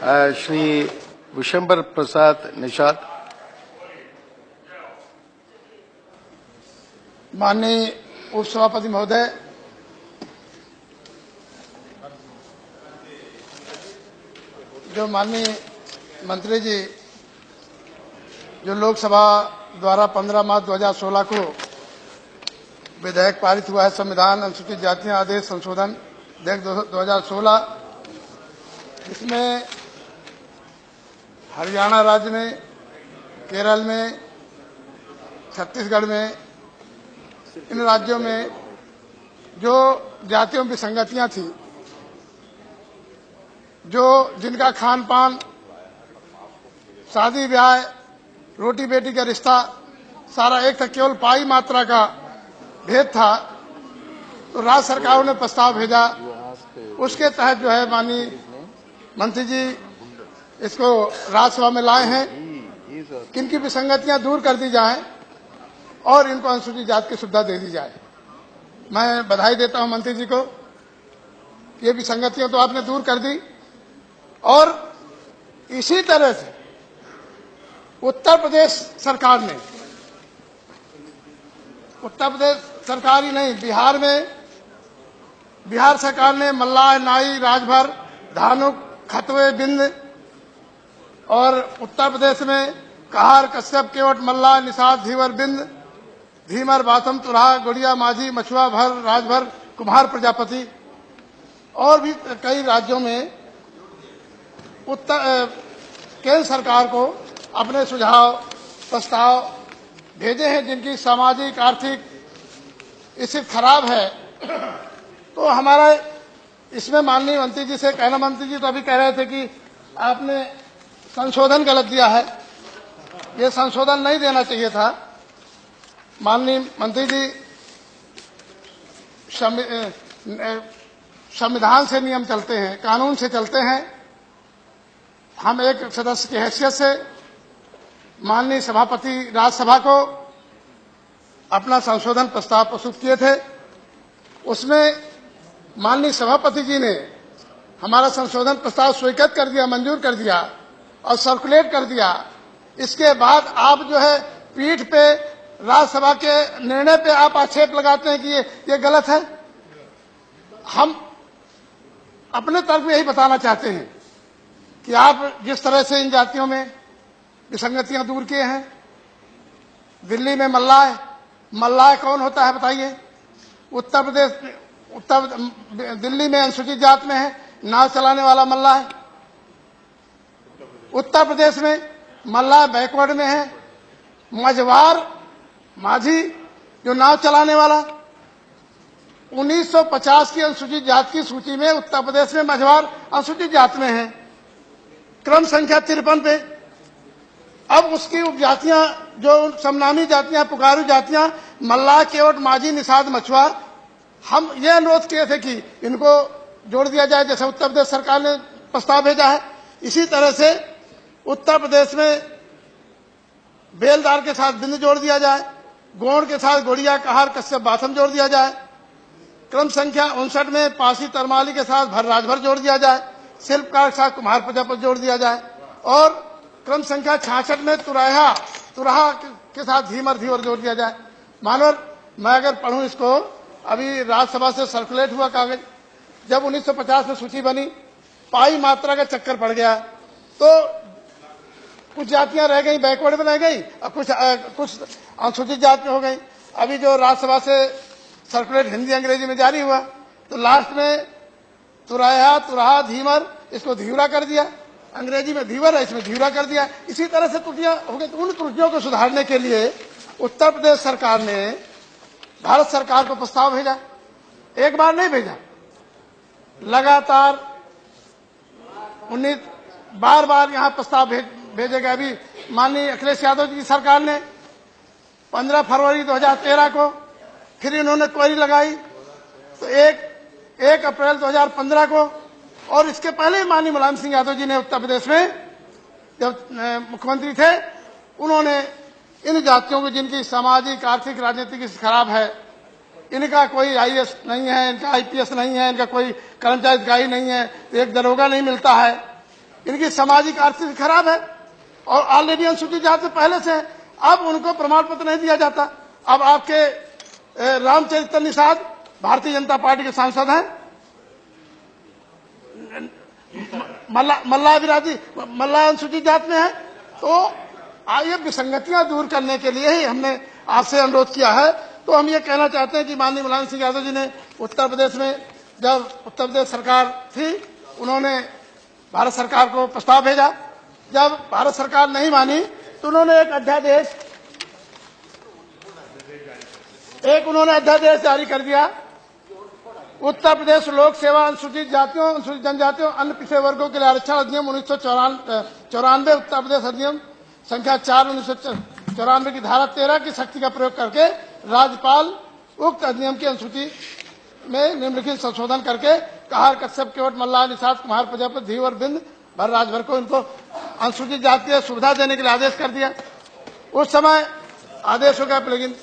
श्री विशंबर प्रसाद निषाद। माननीय उपसभापति महोदय, जो माननीय मंत्री जी, जो लोकसभा द्वारा 15 मार्च 2016 को विधेयक पारित हुआ है, संविधान अनुसूचित जातियां आदेश संशोधन विधेयक 2016, इसमें हरियाणा राज्य में, केरल में, छत्तीसगढ़ में, इन राज्यों में जो जातियों की संगतियां थी, जो जिनका खान पान, शादी ब्याह, रोटी बेटी का रिश्ता सारा एक था, केवल पाई मात्रा का भेद था, तो राज्य सरकारों ने प्रस्ताव भेजा। उसके तहत जो है माननीय मंत्री जी इसको राज्यसभा में लाए हैं कि इनकी विसंगतियां दूर कर दी जाएं और इनको अनुसूचित जाति की सुविधा दे दी जाए। मैं बधाई देता हूं मंत्री जी को, ये विसंगतियां तो आपने दूर कर दी। और इसी तरह से उत्तर प्रदेश सरकार ने, उत्तर प्रदेश सरकार ही नहीं, बिहार में, बिहार सरकार ने मल्लाह, नाई, राजभर, धानुक, खतवे, बिंद, और उत्तर प्रदेश में कहार, कश्यप, केवट, मल्लाह, निषाद, धीवर, बिंद, धीमर, बाथम, तुराह, गुड़िया, माझी, मछुआ, भर, राजभर, कुम्हार, प्रजापति और भी कई राज्यों में केंद्र सरकार को अपने सुझाव, प्रस्ताव भेजे हैं, जिनकी सामाजिक आर्थिक स्थिति खराब है। तो हमारा इसमें माननीय मंत्री जी से कहना, मंत्री जी तो अभी कह रहे थे कि आपने संशोधन गलत दिया है, ये संशोधन नहीं देना चाहिए था। माननीय मंत्री जी, संविधान से नियम चलते हैं, कानून से चलते हैं। हम एक सदस्य की हैसियत से माननीय सभापति राज्यसभा को अपना संशोधन प्रस्ताव प्रस्तुत किए थे। उसमें माननीय सभापति जी ने हमारा संशोधन प्रस्ताव स्वीकृत कर दिया, मंजूर कर दिया और सर्कुलेट कर दिया। इसके बाद आप जो है पीठ पे, राज्यसभा के निर्णय पे आप आक्षेप लगाते हैं कि ये गलत है। हम अपने तरफ में यही बताना चाहते हैं कि आप जिस तरह से इन जातियों में विसंगतियां दूर किए हैं, दिल्ली में मल्लाह कौन होता है बताइए? उत्तर प्रदेश, दिल्ली में अनुसूचित जाति में है, नाव चलाने वाला मल्लाह है। उत्तर प्रदेश में मल्लाह बैकवर्ड में है, मझवार, माझी जो नाव चलाने वाला। 1950 की अनुसूचित जाति की सूची में उत्तर प्रदेश में मझवार अनुसूचित जाति में है, क्रम संख्या 53 पे। अब उसकी उपजातियां, जो समनामी जातियां, पुकारू जातियां, मल्लाह, केवट, माझी, निषाद, मछुआ, हम ये अनुरोध किए थे कि इनको जोड़ दिया जाए, जैसे उत्तर प्रदेश सरकार ने प्रस्ताव भेजा है। इसी तरह से उत्तर प्रदेश में बेलदार के साथ बिंद जोड़ दिया जाए, गोंड के साथ गोड़िया, कहार, कश्यप, बाथम जोड़ दिया जाए। क्रम संख्या 59 में पासी, तरमाली के साथ भर, राजभर जोड़ दिया जाए। शिल्पकार के साथ कुम्हार, प्रजापति जोड़ दिया जाए। और क्रम संख्या 66 में तुराहा के साथ धीमर जोड़ दिया जाए। मानवर, मैं अगर पढ़ूं इसको, अभी राज्यसभा से सर्कुलेट हुआ कागज, जब 1950 में सूची बनी, पाई मात्रा का चक्कर पड़ गया, तो कुछ जातियां रह गई, बैकवर्ड में रह गई, और कुछ अनुसूचित जाति में हो गई। अभी जो राज्यसभा से सर्कुलेट हिंदी अंग्रेजी में जारी हुआ, तो लास्ट में तुराहा, धीमर, इसको धीवरा कर दिया। अंग्रेजी में धीवर है, इसमें धीवरा कर दिया। इसी तरह से त्रुटियां हो गई। तो उन त्रुटियों को सुधारने के लिए उत्तर प्रदेश सरकार ने भारत सरकार को प्रस्ताव भेजा। एक बार नहीं भेजा, लगातार बार यहां प्रस्ताव भेजे गए। अभी माननीय अखिलेश यादव जी की सरकार ने 15 फरवरी 2013 को फिर इन्होंने क्वेरी लगाई, तो 1 अप्रैल 2015 को, और इसके पहले माननीय मुलायम सिंह यादव जी ने उत्तर प्रदेश में जब मुख्यमंत्री थे, उन्होंने इन जातियों को जिनकी सामाजिक, आर्थिक, राजनीतिक स्थिति खराब है, इनका कोई आईएएस नहीं है, इनका आईपीएस नहीं है, इनका कोई कर्मचारी अधिकारी नहीं है, तो एक दरोगा नहीं मिलता है, इनकी सामाजिक आर्थिक खराब है और ऑलरेडी अनुसूचित जाति पहले से है। अब उनको प्रमाण पत्र नहीं दिया जाता। अब आपके रामचरित्र निषाद भारतीय जनता पार्टी के सांसद हैं, मल्ला विराजी मल्ला अनुसूचित जाति में है। तो ये विसंगतियां दूर करने के लिए ही हमने आपसे अनुरोध किया है। तो हम ये कहना चाहते हैं कि माननीय मुलायम सिंह यादव जी ने उत्तर प्रदेश में, जब उत्तर प्रदेश सरकार थी, उन्होंने भारत सरकार को प्रस्ताव भेजा। जब भारत सरकार नहीं मानी तो उन्होंने एक अध्यादेश जारी कर दिया। उत्तर प्रदेश लोक सेवा अनुसूचित जातियों, अनुसूचित जनजातियों, अन्य पिछड़े वर्गों के लिए आरक्षण अधिनियम 1994, उत्तर प्रदेश अधिनियम संख्या 4 1994 की धारा 13 की शक्ति का प्रयोग करके राज्यपाल उक्त अधिनियम की अनुसूची में निम्नलिखित संशोधन करके कहार, कश्यप, केवट, मल्लाह, निषाद, कुमार, प्रजापति, धीवर, बिंद, भर राजभर को इनको अनुसूचित जातीय सुविधा देने के लिए आदेश कर दिया। उस समय आदेश हो गया, लेकिन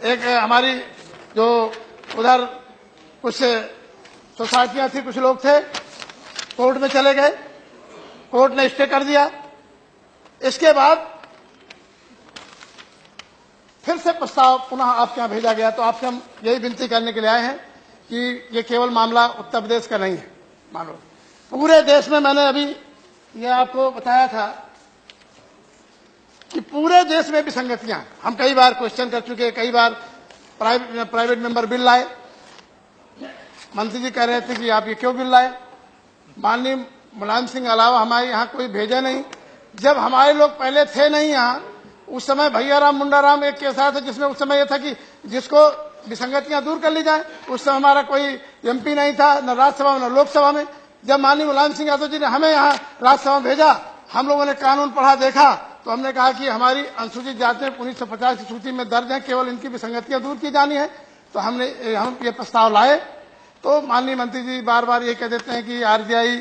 एक हमारी जो उधर कुछ सोसाइटियां थी, कुछ लोग थे, कोर्ट में चले गए, कोर्ट ने स्टे कर दिया। इसके बाद फिर से प्रस्ताव पुनः आपके यहां भेजा गया। तो आपसे हम यही विनती करने के लिए आए हैं कि ये केवल मामला उत्तर प्रदेश का नहीं है, मानो पूरे देश में। मैंने अभी ये आपको बताया था कि पूरे देश में विसंगतियां, हम कई बार क्वेश्चन कर चुके, कई बार प्राइवेट मेंबर बिल लाए, मंत्री जी कह रहे थे कि आप ये क्यों बिल लाए। माननीय मुलायम सिंह अलावा हमारे यहाँ कोई भेजा नहीं। जब हमारे लोग पहले थे नहीं यहाँ, उस समय भैया राम मुंडा राम एक केस आया था, जिसमें उस समय यह था कि जिसको विसंगतियां दूर कर ली जाए। उस समय हमारा कोई एमपी नहीं था, न राज्यसभा में न लोकसभा में। जब माननीय मुलायम सिंह यादव जी ने हमें यहाँ राज्यसभा में भेजा, हम लोगों ने कानून पढ़ा, देखा, तो हमने कहा कि हमारी अनुसूचित जाति में 1950 की सूची में दर्ज है, केवल इनकी विसंगतियां दूर की जानी है। तो हम ये प्रस्ताव लाए। तो माननीय मंत्री जी बार बार ये कह देते हैं कि आरजीआई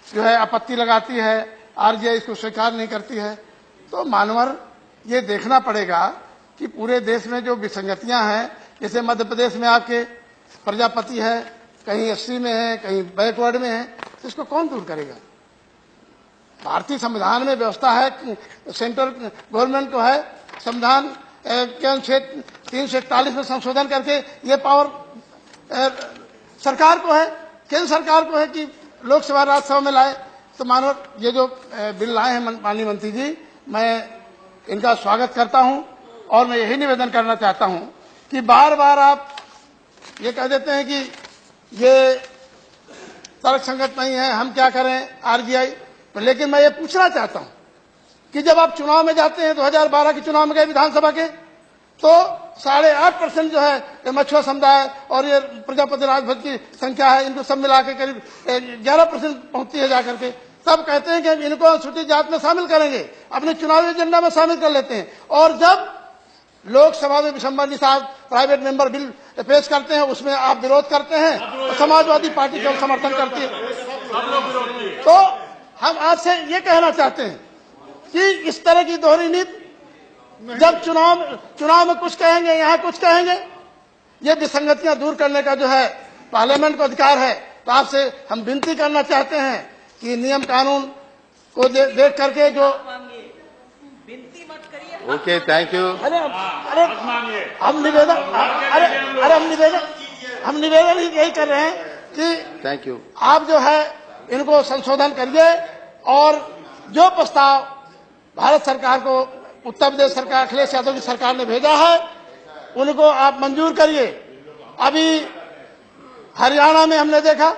जो है आपत्ति लगाती है, आरजीआई इसको स्वीकार नहीं करती है। तो मानवर ये देखना पड़ेगा कि पूरे देश में जो विसंगतियां हैं, जैसे मध्य प्रदेश में आपके प्रजापति है, कहीं एससी में है, कहीं बैकवर्ड में है, तो इसको कौन दूर करेगा। भारतीय संविधान में व्यवस्था है, सेंट्रल गवर्नमेंट को है, संविधान के अनुच्छेद 341 में संशोधन करके ये पावर सरकार को है, केंद्र सरकार को है कि लोकसभा राज्यसभा में लाए। तो मानो ये जो बिल लाए हैं माननीय मंत्री जी, मैं इनका स्वागत करता हूं और मैं यही निवेदन करना चाहता हूं कि बार बार आप ये कह देते हैं कि ये तर्कसंगत नहीं है, हम क्या करें आरजीआई। लेकिन मैं ये पूछना चाहता हूं कि जब आप चुनाव में जाते हैं, 2012 के चुनाव में गए विधानसभा के, तो 8.5% जो है ये मछुआ समुदाय और ये प्रजापति राजभर की संख्या है, इनको सब मिला के करीब 11% पहुंचती है जाकर के। तब कहते हैं कि इनको अनुसूचित जाति में शामिल करेंगे, अपने चुनावी एजेंडा में शामिल कर लेते हैं। और जब लोकसभा में Vishambar Nishad private member bill पेश करते हैं, उसमें आप विरोध करते हैं और समाजवादी पार्टी का समर्थन करती है। तो हम आपसे ये कहना चाहते हैं कि इस तरह की दोहरी नीति, जब चुनाव में कुछ कहेंगे, यहाँ कुछ कहेंगे, ये विसंगतियां दूर करने का जो है पार्लियामेंट को अधिकार है। तो आपसे हम विनती करना चाहते हैं कि नियम कानून को देख करके जो विनती मत करिए। Okay, thank you. अरे हम निवेदन ही यही कर रहे हैं कि थैंक यू। आप जो है इनको संशोधन करिए और जो प्रस्ताव भारत सरकार को उत्तर प्रदेश सरकार अखिलेश यादव की सरकार ने भेजा है उनको आप मंजूर करिए। अभी हरियाणा में हमने देखा,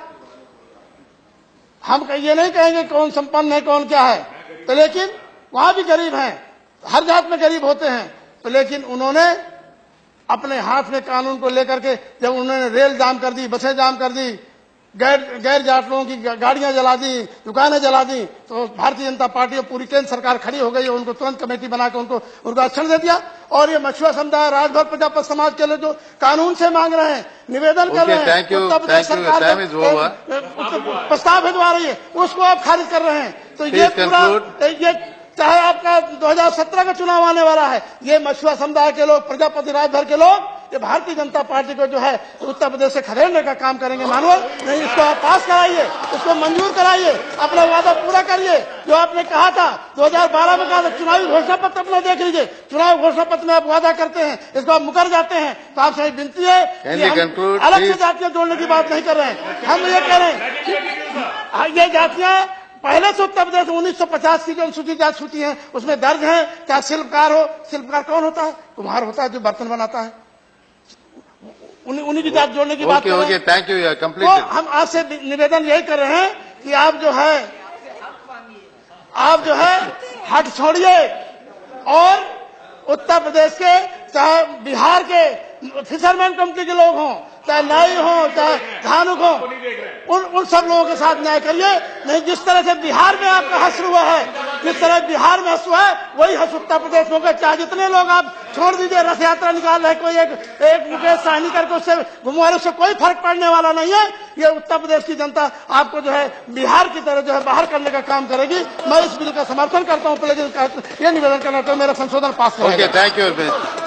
हम ये नहीं कहेंगे कौन संपन्न है कौन क्या है, तो लेकिन वहां भी गरीब हैं, हर जात में गरीब होते हैं। तो लेकिन उन्होंने अपने हाथ में कानून को लेकर के जब उन्होंने रेल जाम कर दी, बसें जाम कर दी, गैर जाट लोगों की गाड़ियां जला दी, दुकानें जला दी, तो भारतीय जनता पार्टी और पूरी केंद्र सरकार खड़ी हो गई है। उनको तुरंत कमेटी बनाकर उनको आरक्षण दे दिया। और ये मछुआ समुदाय, राजभर प्रजापति समाज के लोग जो कानून से मांग रहे हैं, निवेदन कर रहे हैं, उत्तर प्रदेश सरकार प्रस्ताव भिजवा रही है, उसको आप खारिज कर रहे हैं। तो ये पूरा ये चाहे आपका 2017 का चुनाव आने वाला है, ये मछुआ समुदाय के लोग, प्रजापति राज भर के लोग ये भारतीय जनता पार्टी को जो है उत्तर प्रदेश से खदेड़ने का काम करेंगे। मानव नहीं, इसको आप पास कराइए, इसको मंजूर कराइए, अपना वादा पूरा करिए। जो आपने कहा था 2012 में कहा था, चुनावी घोषणा पत्र अपना देख लीजिए, चुनाव घोषणा पत्र में आप वादा करते हैं, इसको आप मुकर जाते हैं। तो आपसे विनती है कि हम अलग से जातियां जोड़ने की बात नहीं कर रहे हैं। हम ये कह रहे हैं कि ये जातियां पहले से उत्तर प्रदेश 1950 की जो अनुसूचित जाति सूची है उसमें दर्ज है। चाहे शिल्पकार हो, शिल्पकार कौन होता है? कुम्हार होता है जो बर्तन बनाता है, उन्हीं की जात जोड़ने की बात कर रहे हैं। Thank you, complete. तो हम आपसे निवेदन यही कर रहे हैं कि आप जो है हट छोड़िए और उत्तर प्रदेश के, चाहे बिहार के फिशरमैन कमेटी के लोग हों, चाहे नाई हो, चाहे धानुक हो, उन सब लोगों के साथ न्याय करिए। नहीं, जिस तरह से बिहार में आपका हश्र हुआ है, जिस तरह बिहार में हश्र हुआ है, वही हश्र उत्तर प्रदेश में होगा। चाहे जितने लोग आप छोड़ दीजिए, रथ यात्रा निकाल रहे, कोई एक मुकेश साहनी करके उससे घुमवा रहे, उससे कोई फर्क पड़ने वाला नहीं है। ये उत्तर प्रदेश की जनता आपको जो है बिहार की तरह जो है बाहर करने का काम करेगी। मैं इस बिल का समर्थन करता हूँ, ये निवेदन करना चाहता हूँ, मेरा संशोधन पास करेगा। Thank you.